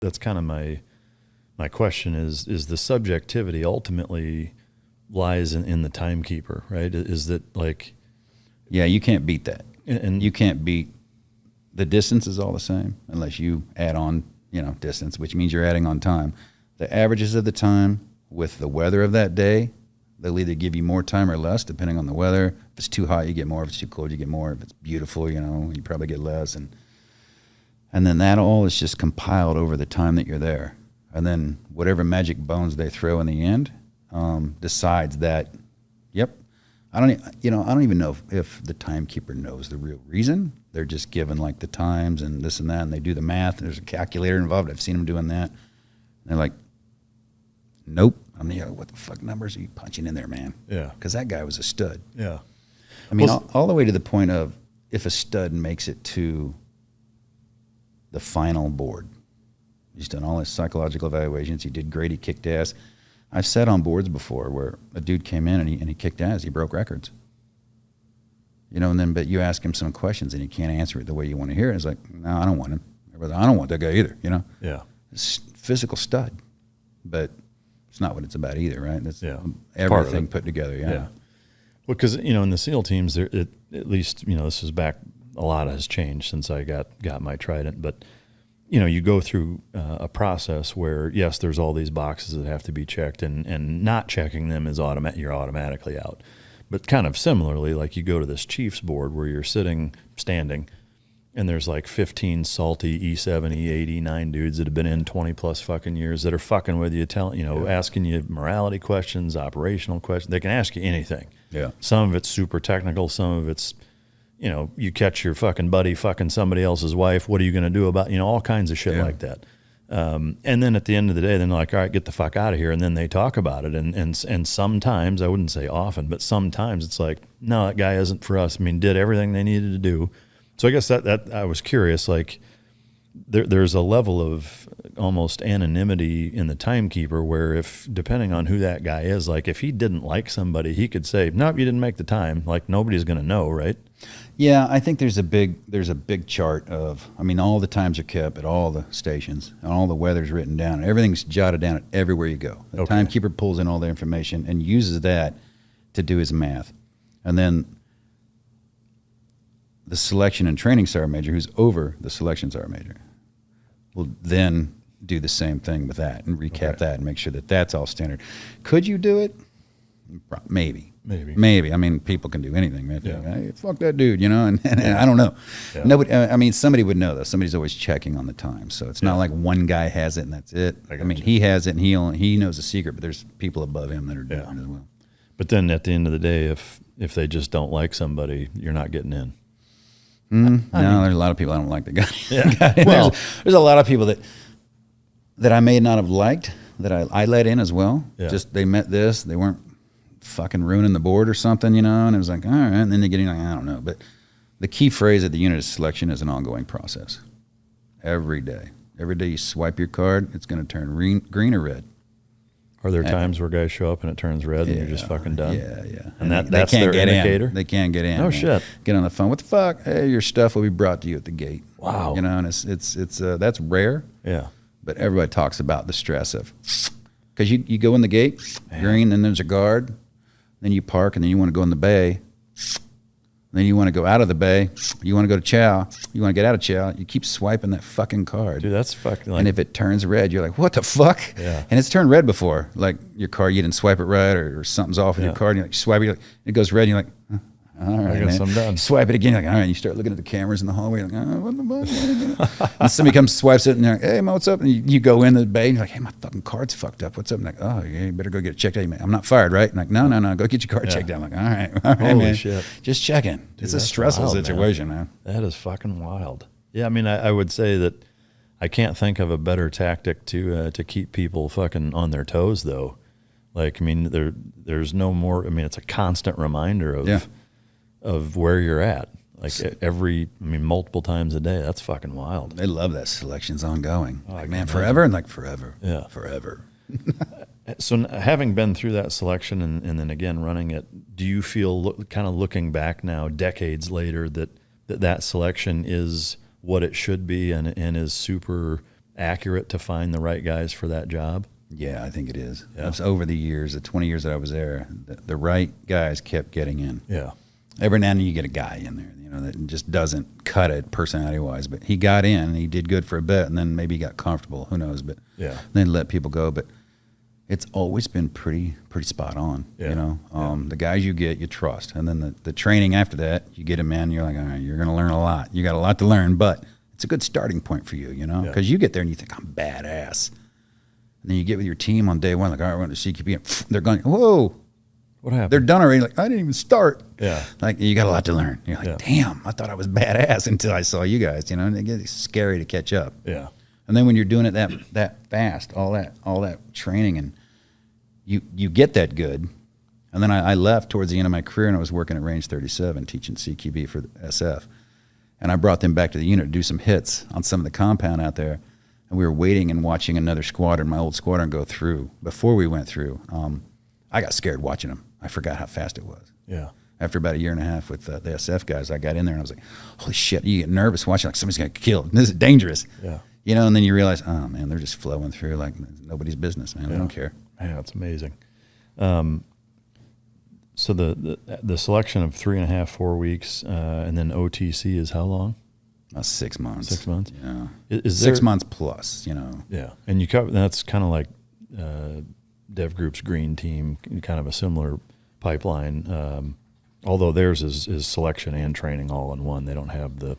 that's kind of my question is the subjectivity ultimately lies in the timekeeper, right? Is that like, yeah, you can't beat that. And you can't beat the distance is all the same unless you add on, distance, which means you're adding on time. The averages of the time with the weather of that day, they'll either give you more time or less depending on the weather. If it's too hot, you get more. If it's too cold, you get more. If it's beautiful, you probably get less. And then that all is just compiled over the time that you're there. And then whatever magic bones they throw in the end decides that, yep. I don't even know if the timekeeper knows the real reason. They're just given like the times and this and that, and they do the math. And there's a calculator involved. I've seen them doing that. And they're like, nope. I mean, what the fuck numbers are you punching in there, man? Yeah. Because that guy was a stud. Yeah. I mean, all the way to the point of if a stud makes it to the final board. He's done all his psychological evaluations. He did great. He kicked ass. I've sat on boards before where a dude came in and he kicked ass. He broke records. But you ask him some questions and he can't answer it the way you want to hear it. It's like, no, I don't want him. I don't want that guy either, Yeah. It's physical stud. But it's not what it's about either, right? That's everything put together, yeah. Well, because, in the SEAL teams, at least, this is back, a lot has changed since I got my Trident, but you go through a process where, yes, there's all these boxes that have to be checked, and not checking them is you're automatically out. But kind of similarly, like you go to this Chiefs board where you're standing, and there's like 15 salty E7, E8, E9 dudes that have been in 20 plus fucking years that are fucking with you, asking you morality questions, operational questions. They can ask you anything. Yeah. Some of it's super technical. Some of it's, you catch your fucking buddy fucking somebody else's wife. What are you going to do about, all kinds of shit like that. And then at the end of the day, then they're like, all right, get the fuck out of here. And then they talk about it. And sometimes, I wouldn't say often, but sometimes it's like, no, that guy isn't for us. I mean, did everything they needed to do. So I guess that I was curious, like there's a level of almost anonymity in the timekeeper where if, depending on who that guy is, like if he didn't like somebody, he could say, nope, you didn't make the time. Like nobody's going to know, right? Yeah, I think there's a big chart of, all the times are kept at all the stations, and all the weather's written down, and everything's jotted down everywhere you go. The timekeeper pulls in all the information and uses that to do his math. And then the selection and training sergeant major, who's over the selection sergeant major, will then do the same thing with that and recap that and make sure that that's all standard. Could you do it? Maybe. People can do anything, man. Hey, fuck that dude, and I don't know. Yeah. Nobody. Somebody would know though. Somebody's always checking on the time, so it's not like one guy has it and that's it. He has it and he knows the secret, but there's people above him that are doing it as well. But then at the end of the day, if they just don't like somebody, you're not getting in. There's a lot of people I don't like that got in. Well, there's a lot of people that I may not have liked that I let in as well. Yeah. Just they met this, they weren't fucking ruining the board or something, and it was like, all right, and then they get in, like, I don't know. But the key phrase at the unit of selection is an ongoing process. Every day you swipe your card, it's going to turn green or red. Are there times where guys show up and it turns red and you're just fucking done? Yeah. And that's their indicator? They can't get in. No shit. Get on the phone. What the fuck? Hey, your stuff will be brought to you at the gate. Wow. And it's that's rare. Yeah. But everybody talks about the stress of, because you go in the gate, green, then there's a guard, then you park, and then you want to go in the bay. Then you want to go out of the bay. You want to go to chow. You want to get out of chow. You keep swiping that fucking card. Dude, that's fucking and if it turns red, you're like, what the fuck? Yeah. And it's turned red before. Like your card, you didn't swipe it right, or something's off with your card. And you're like, swipe it. It goes red. And you're like, all right, I guess I'm done. Swipe it again. You're like, all right. And you start looking at the cameras in the hallway. You're like, oh, what the fuck? And somebody comes, swipes it, and they're like, hey, man, what's up? And you go in the bay, and you're like, hey, my fucking card's fucked up. What's up? And like, oh, yeah, you better go get it checked out. I'm not fired, right? And like, no, go get your card checked out. I'm like, all right, Holy man. Shit. Just checking. Dude, it's a stressful situation, man. That is fucking wild. Yeah, I would say that I can't think of a better tactic to keep people fucking on their toes, though. Like, there's no more. It's a constant reminder of where you're at. Like multiple times a day. That's fucking wild. They love that selection's ongoing. Oh, like, man, forever? And like, forever. Yeah. Forever. So having been through that selection and then again running it, do you feel, kind of looking back now, decades later, that selection is what it should be and is super accurate to find the right guys for that job? Yeah, I think it is. Yeah. That's over the years, the 20 years that I was there, the right guys kept getting in. Yeah. Every now and then you get a guy in there, that just doesn't cut it personality-wise. But he got in, and he did good for a bit, and then maybe he got comfortable. Who knows? But then let people go. But it's always been pretty spot on, The guys you get, you trust. And then the training after that, you get them in, you're like, all right, you're going to learn a lot. You got a lot to learn, but it's a good starting point for you, Because you get there and you think, I'm badass. And then you get with your team on day one, like, all right, we're going to CQB. And they're going, whoa. What happened? They're done already. Like, I didn't even start. Yeah. Like, you got a lot to learn. You're like, damn, I thought I was badass until I saw you guys, And it gets scary to catch up. Yeah. And then when you're doing it that fast, all that training, and you get that good. And then I left towards the end of my career, and I was working at Range 37 teaching CQB for the SF. And I brought them back to the unit to do some hits on some of the compound out there. And we were waiting and watching another squadron, my old squadron, go through. Before we went through, I got scared watching them. I forgot how fast it was. Yeah. After about a year and a half with the SF guys, I got in there and I was like, holy shit, you get nervous watching like somebody's going to get killed. This is dangerous. Yeah. And then you realize, oh, man, they're just flowing through like nobody's business, man. They don't care. Yeah, it's amazing. So the selection of 3.5, 4 weeks, and then OTC is how long? 6 months. 6 months. Yeah. Is 6 months plus, Yeah, and you cover that's kind of like Dev Group's Green Team, kind of a similar pipeline. Although theirs is selection and training all in one. They don't have the.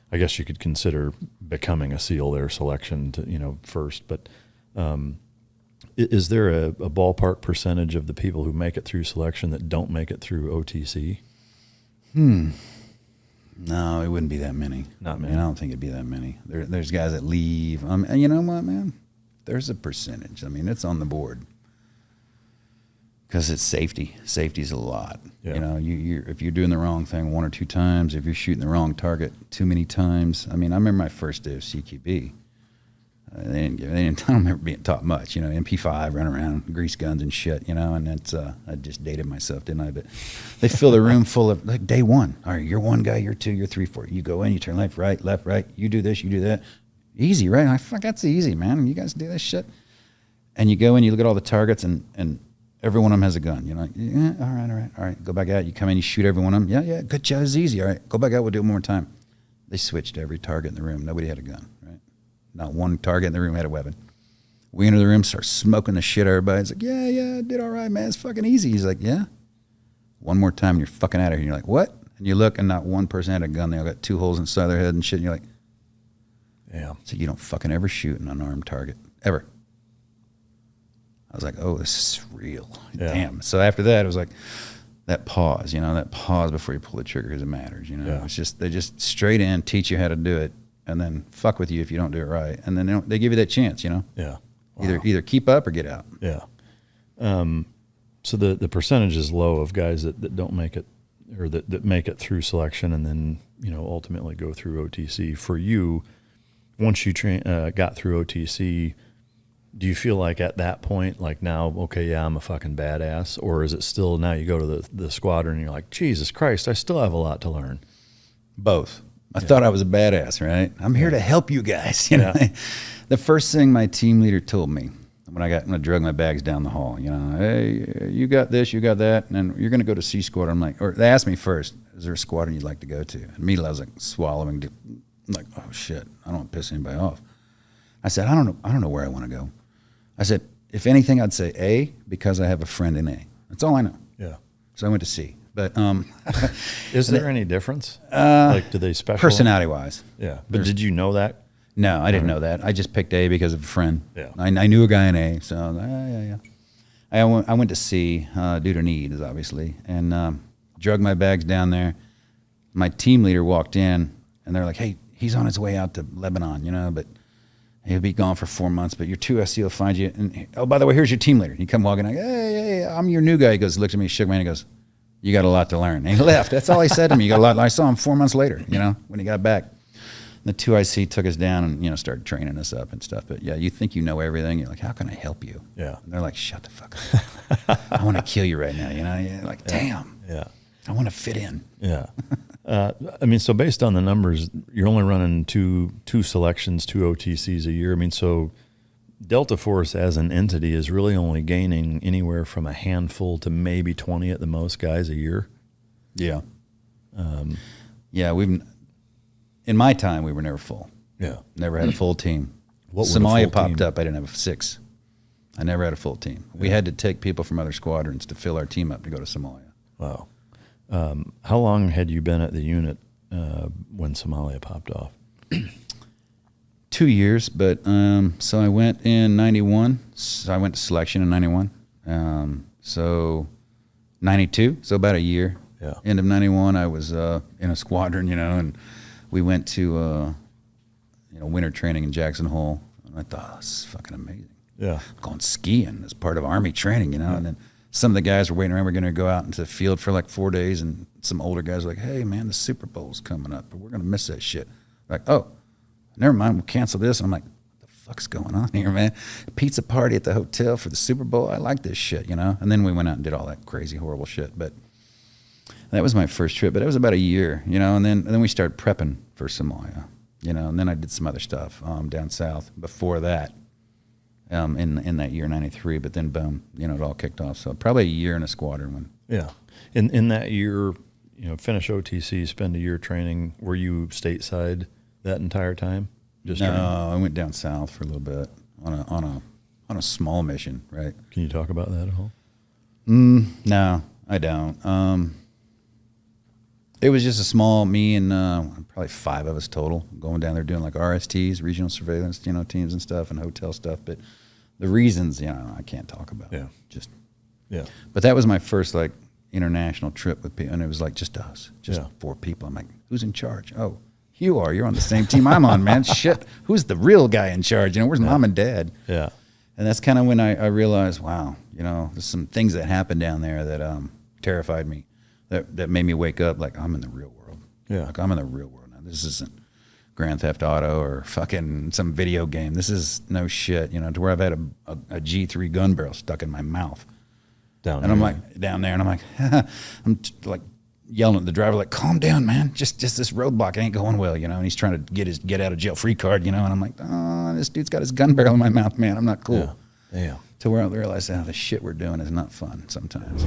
I guess you could consider becoming a SEAL their selection to first, but. Is there a ballpark percentage of the people who make it through selection that don't make it through OTC? No, it wouldn't be that many. Not many. I don't think it'd be that many. There's guys that leave. And you know what, man? There's a percentage. It's on the board. Because it's safety. Safety's a lot. Yeah. If you're doing the wrong thing 1 or 2 times, if you're shooting the wrong target too many times. I remember my first day of CQB. I don't remember being taught much, MP5, run around, grease guns and shit, and that's, I just dated myself, didn't I? But they fill the room full of, like, day one. All right, you're 1 guy, you're 2, you're 3, 4. You go in, you turn left, right. You do this, you do that. Easy, right? I fuck, that's easy, man. You guys do this shit. And you go in, you look at all the targets, and every one of them has a gun. You're like, yeah, all right. Go back out. You come in, you shoot every one of them. Yeah, good job. It's easy. All right, go back out. We'll do it one more time. They switched every target in the room. Nobody had a gun. Not one target in the room had a weapon. We enter the room, start smoking the shit out of everybody. It's like, yeah, did all right, man. It's fucking easy. He's like, yeah. One more time and you're fucking out of here. And you're like, what? And you look and not one person had a gun. They all got 2 holes inside their head and shit. And you're like, yeah. So you don't fucking ever shoot an unarmed target. Ever. I was like, oh, this is real. Yeah. Damn. So after that, it was like that pause, that pause before you pull the trigger because it matters, Yeah. It's just, they just straight in teach you how to do it. And then fuck with you if you don't do it right. And then they give you that chance, Yeah. Wow. Either keep up or get out. Yeah. So the percentage is low of guys that don't make it, or that make it through selection and then, ultimately go through OTC. For you, once you got through OTC, do you feel like at that point, like now, okay, yeah, I'm a fucking badass? Or is it still now you go to the squadron and you're like, Jesus Christ, I still have a lot to learn? Both. I thought I was a badass, right? I'm here to help you guys. The first thing my team leader told me when I drug my bags down the hall, hey, you got this, you got that, and then you're going to go to C Squadron. I'm like, or they asked me first, is there a squadron you'd like to go to? And immediately I was like swallowing, like, oh shit, I don't want to piss anybody off. I said, I don't know where I want to go. I said, if anything, I'd say A, because I have a friend in A. That's all I know. Yeah. So I went to C. But is there any difference? Like, do they specialize? Personality-wise. Yeah. But did you know that? No, I didn't know that. I just picked A because of a friend. Yeah. I knew a guy in A, so yeah. I went to C due to needs, obviously, and drug my bags down there. My team leader walked in, and they're like, hey, he's on his way out to Lebanon, but he'll be gone for 4 months, but your 2SC will find you. And, oh, by the way, here's your team leader. And he come walking, like, hey, I'm your new guy. He goes, looks at me, shook my hand, and goes, you got a lot to learn. And he left. That's all he said to me. You got a lot. I saw him 4 months later, when he got back. And the 2IC took us down and, started training us up and stuff. But, yeah, you think you know everything. You're like, how can I help you? Yeah. And they're like, shut the fuck up. I want to kill you right now. You're like, damn. Yeah. I want to fit in. Yeah. I mean, so based on the numbers, you're only running two selections, 2 OTCs a year. I mean, so Delta Force as an entity is really only gaining anywhere from a handful to maybe 20 at the most guys a year. Yeah. Yeah, in my time, we were never full. Yeah. Never had a full team. What would a Somalia full popped team- up, I didn't have 6. I never had a full team. We had to take people from other squadrons to fill our team up to go to Somalia. Wow. How long had you been at the unit when Somalia popped off? 2 years, but so I went in 91. So I went to selection in 91. So 92, so about a year. Yeah. End of 91, I was in a squadron, and we went to winter training in Jackson Hole. And I thought, oh, this is fucking amazing. Yeah. Going skiing as part of Army training, and then some of the guys were waiting around. We're going to go out into the field for like 4 days, and some older guys were like, hey, man, the Super Bowl's coming up, but we're going to miss that shit. Like, oh, never mind, we'll cancel this. And I'm like, what the fuck's going on here, man? Pizza party at the hotel for the Super Bowl? I like this shit, And then we went out and did all that crazy, horrible shit. But that was my first trip, but it was about a year, and then we started prepping for Somalia, and then I did some other stuff down south before that. In that year, 93, but then boom, it all kicked off. So probably a year in a squadron when. Yeah. In that year, finish OTC, spend a year training. Were you stateside that entire time? Just no, training? I went down south for a little bit on a small mission, right? Can you talk about that at all? No, I don't. It was just a small, me and probably 5 of us total, going down there doing like RSTs, regional surveillance, teams and stuff, and hotel stuff. But the reasons, I can't talk about. Yeah. Just. Yeah. But that was my first like international trip with people, and it was like just us, just Yeah. 4 people. I'm like, who's in charge? Oh, you are. You're on the same team I'm on, man. Shit, who's the real guy in charge? Where's mom and dad? Yeah. And that's kind of when I realized, wow, there's some things that happened down there that terrified me, that made me wake up like I'm in the real world. Yeah. Like I'm in the real world now. This isn't Grand Theft Auto or fucking some video game. This is no shit, to where I've had a G3 gun barrel stuck in my mouth. I'm like, down there, and I'm like, like yelling at the driver, like, calm down, man. Just this roadblock ain't going well, and he's trying to get his get out of jail free card, and I'm like, oh, this dude's got his gun barrel in my mouth, man. I'm not cool. Yeah. To where I realized, the shit we're doing is not fun sometimes.